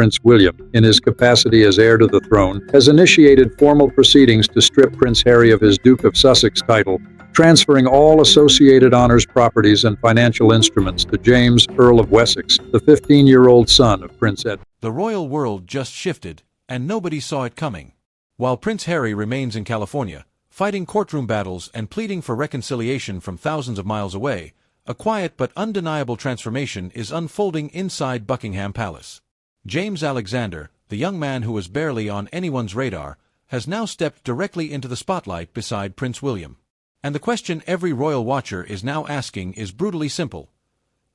Prince William, in his capacity as heir to the throne, has initiated formal proceedings to strip Prince Harry of his Duke of Sussex title, transferring all associated honors, properties, and financial instruments to James, Earl of Wessex, the 15-year-old son of Prince Edward. The royal world just shifted, and nobody saw it coming. While Prince Harry remains in California, fighting courtroom battles and pleading for reconciliation from thousands of miles away, a quiet but undeniable transformation is unfolding inside Buckingham Palace. James Alexander, the young man who was barely on anyone's radar, has now stepped directly into the spotlight beside Prince William. And the question every royal watcher is now asking is brutally simple.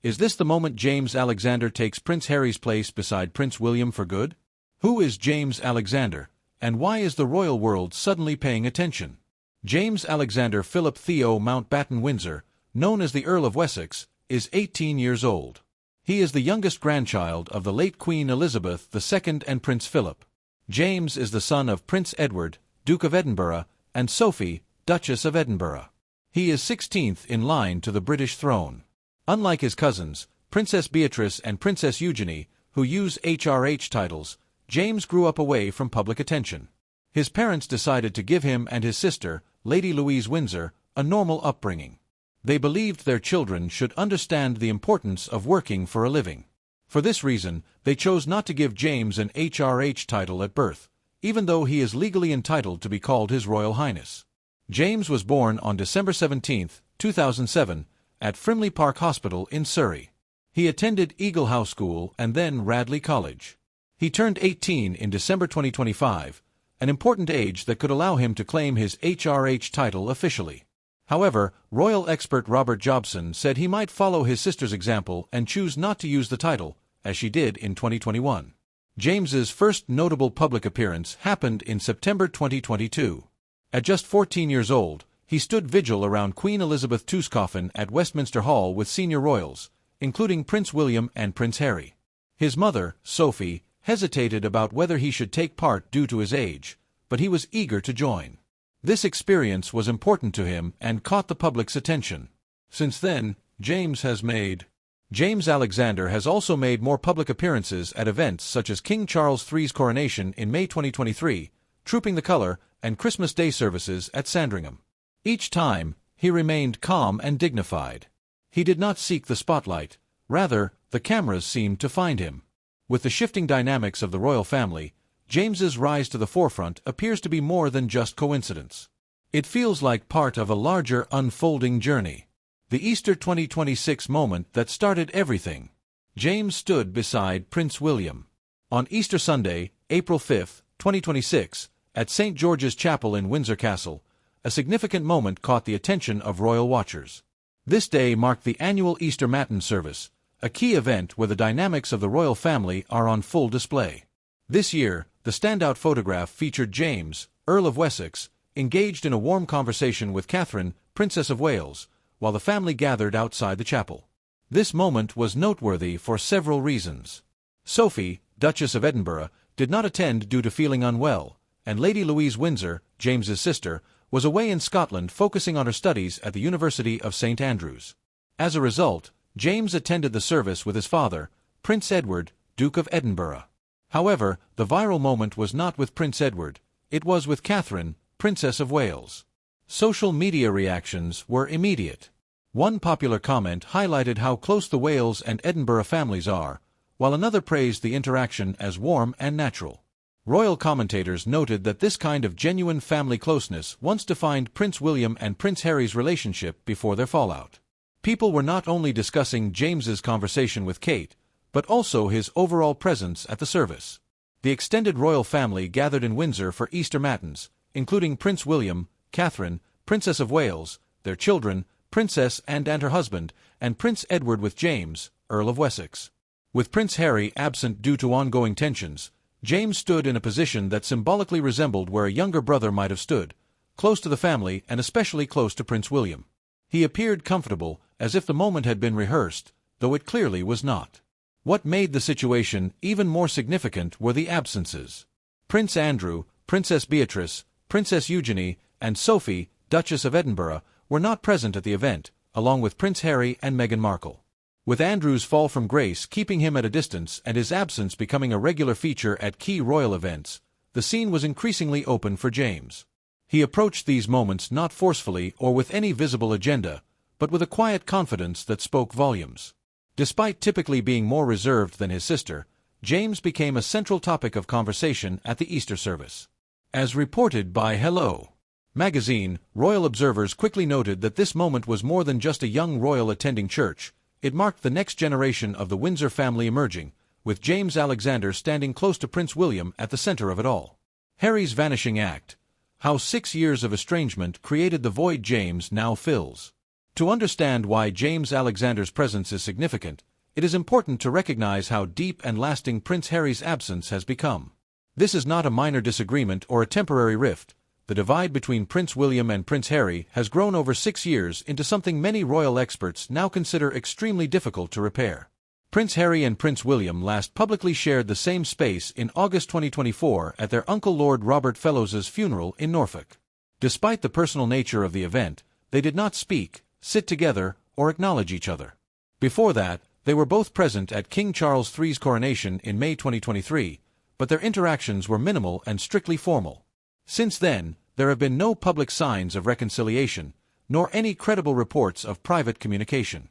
Is this the moment James Alexander takes Prince Harry's place beside Prince William for good? Who is James Alexander, and why is the royal world suddenly paying attention? James Alexander Philip Theo Mountbatten Windsor, known as the Earl of Wessex, is 18 years old. He is the youngest grandchild of the late Queen Elizabeth II and Prince Philip. James is the son of Prince Edward, Duke of Edinburgh, and Sophie, Duchess of Edinburgh. He is 16th in line to the British throne. Unlike his cousins, Princess Beatrice and Princess Eugenie, who use HRH titles, James grew up away from public attention. His parents decided to give him and his sister, Lady Louise Windsor, a normal upbringing. They believed their children should understand the importance of working for a living. For this reason, they chose not to give James an HRH title at birth, even though he is legally entitled to be called His Royal Highness. James was born on December 17, 2007, at Frimley Park Hospital in Surrey. He attended Eagle House School and then Radley College. He turned 18 in December 2025, an important age that could allow him to claim his HRH title officially. However, royal expert Robert Jobson said he might follow his sister's example and choose not to use the title, as she did in 2021. James's first notable public appearance happened in September 2022. At just 14 years old, he stood vigil around Queen Elizabeth II's coffin at Westminster Hall with senior royals, including Prince William and Prince Harry. His mother, Sophie, hesitated about whether he should take part due to his age, but he was eager to join. This experience was important to him and caught the public's attention. Since then, James Alexander has also made more public appearances at events such as King Charles III's coronation in May 2023, Trooping the Colour, and Christmas Day services at Sandringham. Each time, he remained calm and dignified. He did not seek the spotlight, rather, the cameras seemed to find him. With the shifting dynamics of the royal family, James's rise to the forefront appears to be more than just coincidence. It feels like part of a larger unfolding journey. The Easter 2026 moment that started everything. James stood beside Prince William. On Easter Sunday, April 5, 2026, at St. George's Chapel in Windsor Castle, a significant moment caught the attention of royal watchers. This day marked the annual Easter Matin service, a key event where the dynamics of the royal family are on full display. This year, the standout photograph featured James, Earl of Wessex, engaged in a warm conversation with Catherine, Princess of Wales, while the family gathered outside the chapel. This moment was noteworthy for several reasons. Sophie, Duchess of Edinburgh, did not attend due to feeling unwell, and Lady Louise Windsor, James's sister, was away in Scotland focusing on her studies at the University of St. Andrews. As a result, James attended the service with his father, Prince Edward, Duke of Edinburgh. However, the viral moment was not with Prince Edward, it was with Catherine, Princess of Wales. Social media reactions were immediate. One popular comment highlighted how close the Wales and Edinburgh families are, while another praised the interaction as warm and natural. Royal commentators noted that this kind of genuine family closeness once defined Prince William and Prince Harry's relationship before their fallout. People were not only discussing James's conversation with Kate, but also his overall presence at the service. The extended royal family gathered in Windsor for Easter Matins, including Prince William, Catherine, Princess of Wales, their children, Princess and her husband, and Prince Edward with James, Earl of Wessex. With Prince Harry absent due to ongoing tensions, James stood in a position that symbolically resembled where a younger brother might have stood, close to the family and especially close to Prince William. He appeared comfortable, as if the moment had been rehearsed, though it clearly was not. What made the situation even more significant were the absences. Prince Andrew, Princess Beatrice, Princess Eugenie, and Sophie, Duchess of Edinburgh, were not present at the event, along with Prince Harry and Meghan Markle. With Andrew's fall from grace keeping him at a distance and his absence becoming a regular feature at key royal events, the scene was increasingly open for James. He approached these moments not forcefully or with any visible agenda, but with a quiet confidence that spoke volumes. Despite typically being more reserved than his sister, James became a central topic of conversation at the Easter service. As reported by Hello! Magazine, royal observers quickly noted that this moment was more than just a young royal attending church. It marked the next generation of the Windsor family emerging, with James Alexander standing close to Prince William at the center of it all. Harry's vanishing act. How 6 years of estrangement created the void James now fills. To understand why James Alexander's presence is significant, it is important to recognize how deep and lasting Prince Harry's absence has become. This is not a minor disagreement or a temporary rift. The divide between Prince William and Prince Harry has grown over 6 years into something many royal experts now consider extremely difficult to repair. Prince Harry and Prince William last publicly shared the same space in August 2024 at their uncle Lord Robert Fellowes's funeral in Norfolk. Despite the personal nature of the event, they did not speak, sit together, or acknowledge each other. Before that, they were both present at King Charles III's coronation in May 2023, but their interactions were minimal and strictly formal. Since then, there have been no public signs of reconciliation, nor any credible reports of private communication.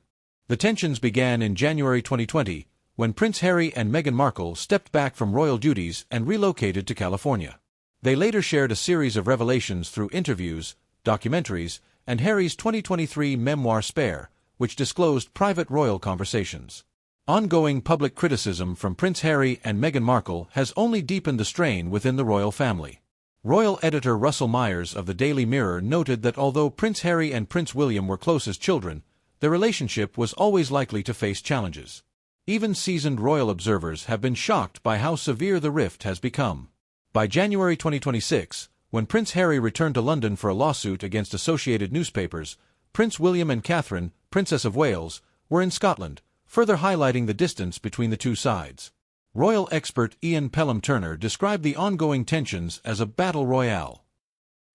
The tensions began in January 2020, when Prince Harry and Meghan Markle stepped back from royal duties and relocated to California. They later shared a series of revelations through interviews, documentaries, and Harry's 2023 memoir Spare, which disclosed private royal conversations. Ongoing public criticism from Prince Harry and Meghan Markle has only deepened the strain within the royal family. Royal editor Russell Myers of the Daily Mirror noted that although Prince Harry and Prince William were close as children, their relationship was always likely to face challenges. Even seasoned royal observers have been shocked by how severe the rift has become. By January 2026, when Prince Harry returned to London for a lawsuit against Associated Newspapers, Prince William and Catherine, Princess of Wales, were in Scotland, further highlighting the distance between the two sides. Royal expert Ian Pelham-Turner described the ongoing tensions as a battle royale.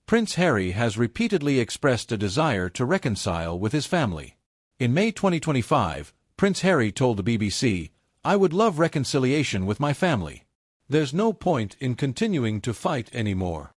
Prince Harry has repeatedly expressed a desire to reconcile with his family. In May 2025, Prince Harry told the BBC, "I would love reconciliation with my family. There's no point in continuing to fight anymore."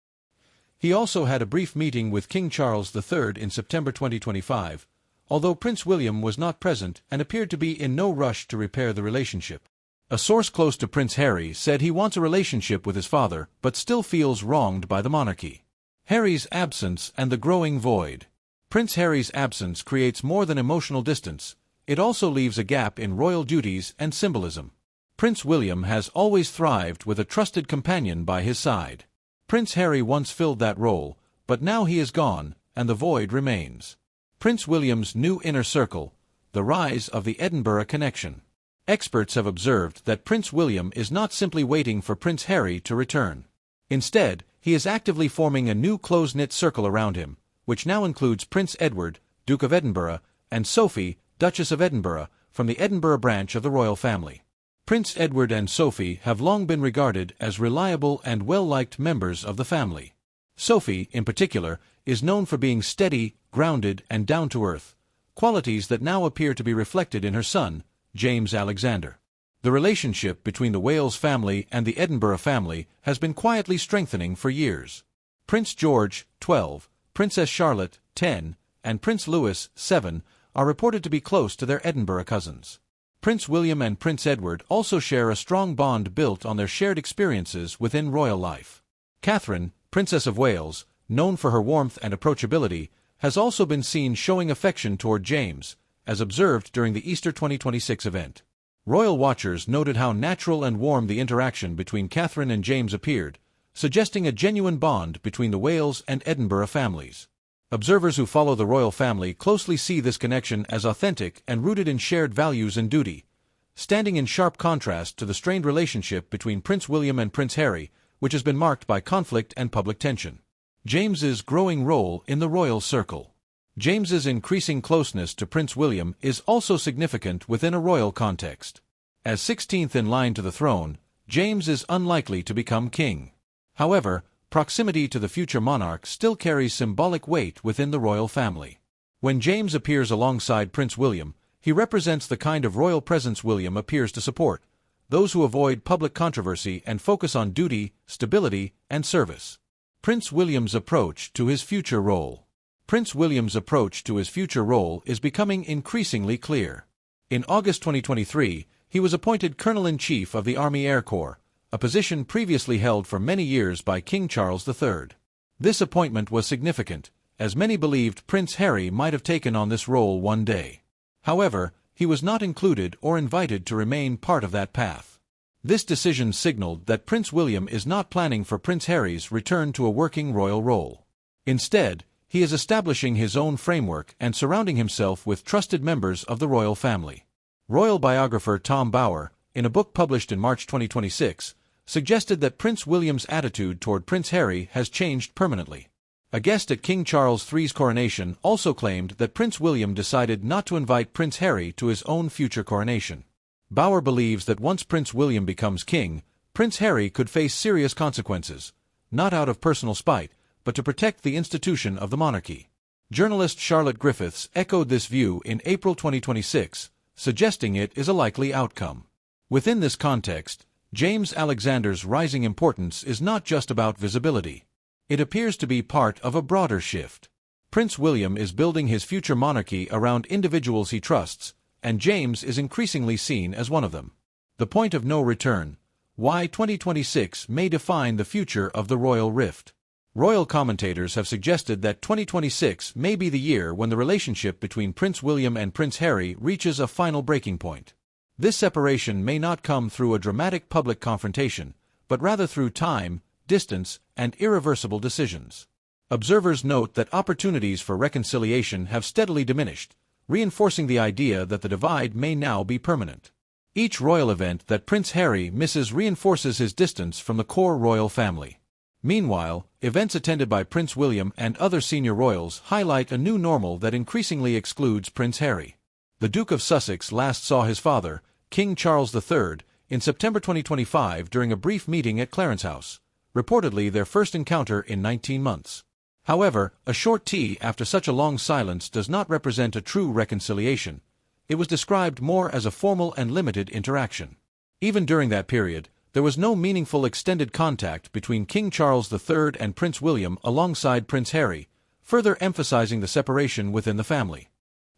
He also had a brief meeting with King Charles III in September 2025, although Prince William was not present and appeared to be in no rush to repair the relationship. A source close to Prince Harry said he wants a relationship with his father but still feels wronged by the monarchy. Harry's absence and the growing void. Prince Harry's absence creates more than emotional distance, it also leaves a gap in royal duties and symbolism. Prince William has always thrived with a trusted companion by his side. Prince Harry once filled that role, but now he is gone, and the void remains. Prince William's new inner circle, the rise of the Edinburgh connection. Experts have observed that Prince William is not simply waiting for Prince Harry to return. Instead, he is actively forming a new close-knit circle around him, which now includes Prince Edward, Duke of Edinburgh, and Sophie, Duchess of Edinburgh, from the Edinburgh branch of the royal family. Prince Edward and Sophie have long been regarded as reliable and well-liked members of the family. Sophie, in particular, is known for being steady, grounded, and down-to-earth, qualities that now appear to be reflected in her son, James Alexander. The relationship between the Wales family and the Edinburgh family has been quietly strengthening for years. Prince George, 12, Princess Charlotte, 10, and Prince Louis, 7, are reported to be close to their Edinburgh cousins. Prince William and Prince Edward also share a strong bond built on their shared experiences within royal life. Catherine, Princess of Wales, known for her warmth and approachability, has also been seen showing affection toward James, as observed during the Easter 2026 event. Royal watchers noted how natural and warm the interaction between Catherine and James appeared, suggesting a genuine bond between the Wales and Edinburgh families. Observers who follow the royal family closely see this connection as authentic and rooted in shared values and duty, standing in sharp contrast to the strained relationship between Prince William and Prince Harry, which has been marked by conflict and public tension. James's growing role in the royal circle. James's increasing closeness to Prince William is also significant within a royal context. As 16th in line to the throne, James is unlikely to become king. However, proximity to the future monarch still carries symbolic weight within the royal family. When James appears alongside Prince William, He represents the kind of royal presence William appears to support, those who avoid public controversy and focus on duty, stability, and service. Prince William's approach to his future role. Prince William's approach to his future role is becoming increasingly clear. In August 2023, he was appointed Colonel-in-Chief of the Army Air Corps, a position previously held for many years by King Charles III. This appointment was significant, as many believed Prince Harry might have taken on this role one day. However, he was not included or invited to remain part of that path. This decision signaled that Prince William is not planning for Prince Harry's return to a working royal role. Instead, he is establishing his own framework and surrounding himself with trusted members of the royal family. Royal biographer Tom Bower, in a book published in March 2026, suggested that Prince William's attitude toward Prince Harry has changed permanently. A guest at King Charles III's coronation also claimed that Prince William decided not to invite Prince Harry to his own future coronation. Bower believes that once Prince William becomes king, Prince Harry could face serious consequences, not out of personal spite, but to protect the institution of the monarchy. Journalist Charlotte Griffiths echoed this view in April 2026, suggesting it is a likely outcome. Within this context, James Alexander's rising importance is not just about visibility. It appears to be part of a broader shift. Prince William is building his future monarchy around individuals he trusts, and James is increasingly seen as one of them. The point of no return, why 2026 may define the future of the royal rift. Royal commentators have suggested that 2026 may be the year when the relationship between Prince William and Prince Harry reaches a final breaking point. This separation may not come through a dramatic public confrontation, but rather through time, distance, and irreversible decisions. Observers note that opportunities for reconciliation have steadily diminished, reinforcing the idea that the divide may now be permanent. Each royal event that Prince Harry misses reinforces his distance from the core royal family. Meanwhile, events attended by Prince William and other senior royals highlight a new normal that increasingly excludes Prince Harry. The Duke of Sussex last saw his father, King Charles III, in September 2025 during a brief meeting at Clarence House, reportedly their first encounter in 19 months. However, a short tea after such a long silence does not represent a true reconciliation. It was described more as a formal and limited interaction. Even during that period, there was no meaningful extended contact between King Charles III and Prince William alongside Prince Harry, further emphasizing the separation within the family.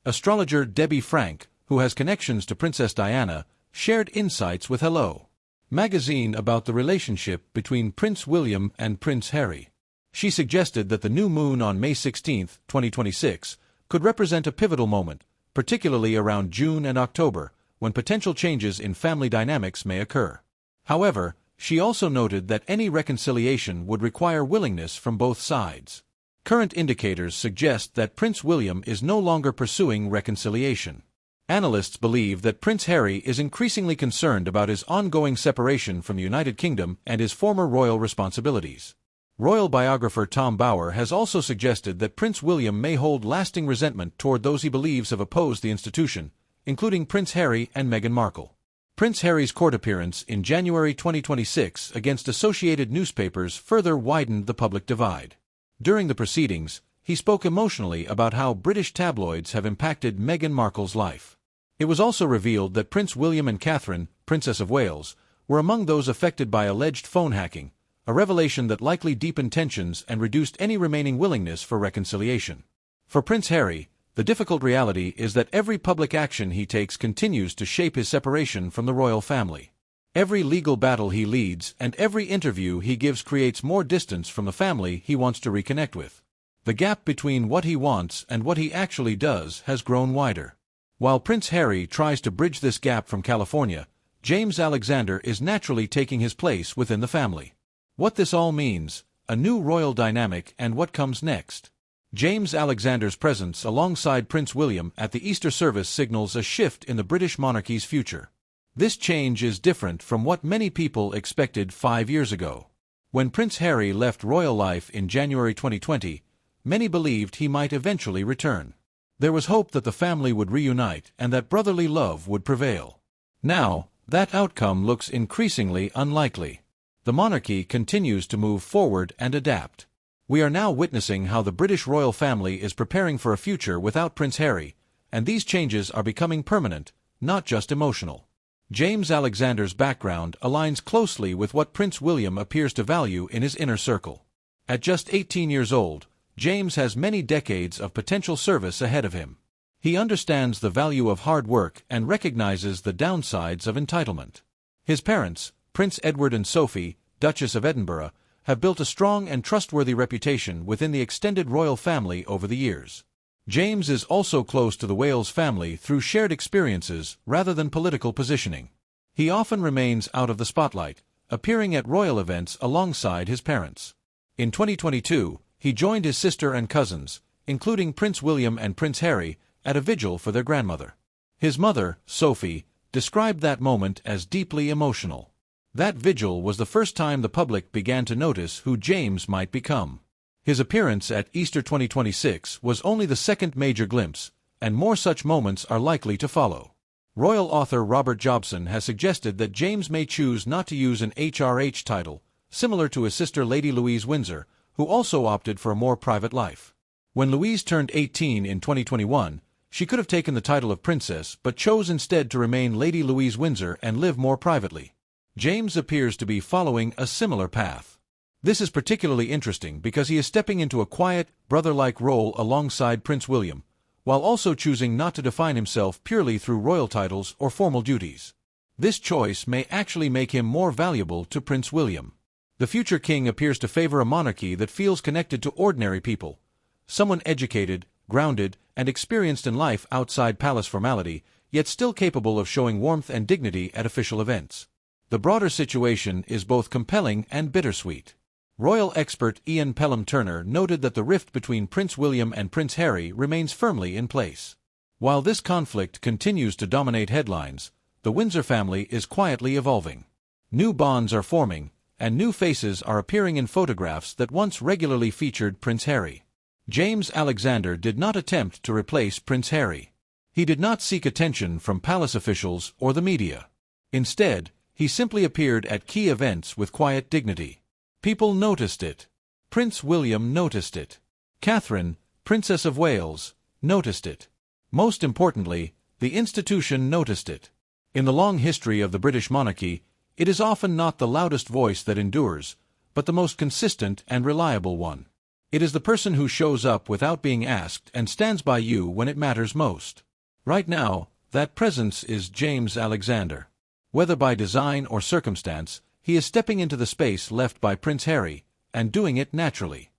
Astrologer Debbie Frank, who has connections to Princess Diana, shared insights with Hello magazine about the relationship between Prince William and Prince Harry. She suggested that the new moon on May 16, 2026, could represent a pivotal moment, particularly around June and October, when potential changes in family dynamics may occur. However, she also noted that any reconciliation would require willingness from both sides. Current indicators suggest that Prince William is no longer pursuing reconciliation. Analysts believe that Prince Harry is increasingly concerned about his ongoing separation from the United Kingdom and his former royal responsibilities. Royal biographer Tom Bower has also suggested that Prince William may hold lasting resentment toward those he believes have opposed the institution, including Prince Harry and Meghan Markle. Prince Harry's court appearance in January 2026 against Associated Newspapers further widened the public divide. During the proceedings, he spoke emotionally about how British tabloids have impacted Meghan Markle's life. It was also revealed that Prince William and Catherine, Princess of Wales, were among those affected by alleged phone hacking, a revelation that likely deepened tensions and reduced any remaining willingness for reconciliation. For Prince Harry, the difficult reality is that every public action he takes continues to shape his separation from the royal family. Every legal battle he leads and every interview he gives creates more distance from the family he wants to reconnect with. The gap between what he wants and what he actually does has grown wider. While Prince Harry tries to bridge this gap from California, James Alexander is naturally taking his place within the family. What this all means, a new royal dynamic and what comes next. James Alexander's presence alongside Prince William at the Easter service signals a shift in the British monarchy's future. This change is different from what many people expected 5 years ago. When Prince Harry left royal life in January 2020, many believed he might eventually return. There was hope that the family would reunite and that brotherly love would prevail. Now, that outcome looks increasingly unlikely. The monarchy continues to move forward and adapt. We are now witnessing how the British royal family is preparing for a future without Prince Harry, and these changes are becoming permanent, not just emotional. James Alexander's background aligns closely with what Prince William appears to value in his inner circle. At just 18 years old, James has many decades of potential service ahead of him. He understands the value of hard work and recognizes the downsides of entitlement. His parents, Prince Edward and Sophie, Duchess of Edinburgh, have built a strong and trustworthy reputation within the extended royal family over the years. James is also close to the Wales family through shared experiences rather than political positioning. He often remains out of the spotlight, appearing at royal events alongside his parents. In 2022, he joined his sister and cousins, including Prince William and Prince Harry, at a vigil for their grandmother. His mother, Sophie, described that moment as deeply emotional. That vigil was the first time the public began to notice who James might become. His appearance at Easter 2026 was only the second major glimpse, and more such moments are likely to follow. Royal author Robert Jobson has suggested that James may choose not to use an HRH title, similar to his sister Lady Louise Windsor, who also opted for a more private life. When Louise turned 18 in 2021, she could have taken the title of princess but chose instead to remain Lady Louise Windsor and live more privately. James appears to be following a similar path. This is particularly interesting because he is stepping into a quiet, brother-like role alongside Prince William, while also choosing not to define himself purely through royal titles or formal duties. This choice may actually make him more valuable to Prince William. The future king appears to favor a monarchy that feels connected to ordinary people, someone educated, grounded, and experienced in life outside palace formality, yet still capable of showing warmth and dignity at official events. The broader situation is both compelling and bittersweet. Royal expert Ian Pelham-Turner noted that the rift between Prince William and Prince Harry remains firmly in place. While this conflict continues to dominate headlines, the Windsor family is quietly evolving. New bonds are forming, and new faces are appearing in photographs that once regularly featured Prince Harry. James Alexander did not attempt to replace Prince Harry. He did not seek attention from palace officials or the media. Instead, he simply appeared at key events with quiet dignity. People noticed it. Prince William noticed it. Catherine, Princess of Wales, noticed it. Most importantly, the institution noticed it. In the long history of the British monarchy, it is often not the loudest voice that endures, but the most consistent and reliable one. It is the person who shows up without being asked and stands by you when it matters most. Right now, that presence is James Alexander. Whether by design or circumstance, he is stepping into the space left by Prince Harry, and doing it naturally.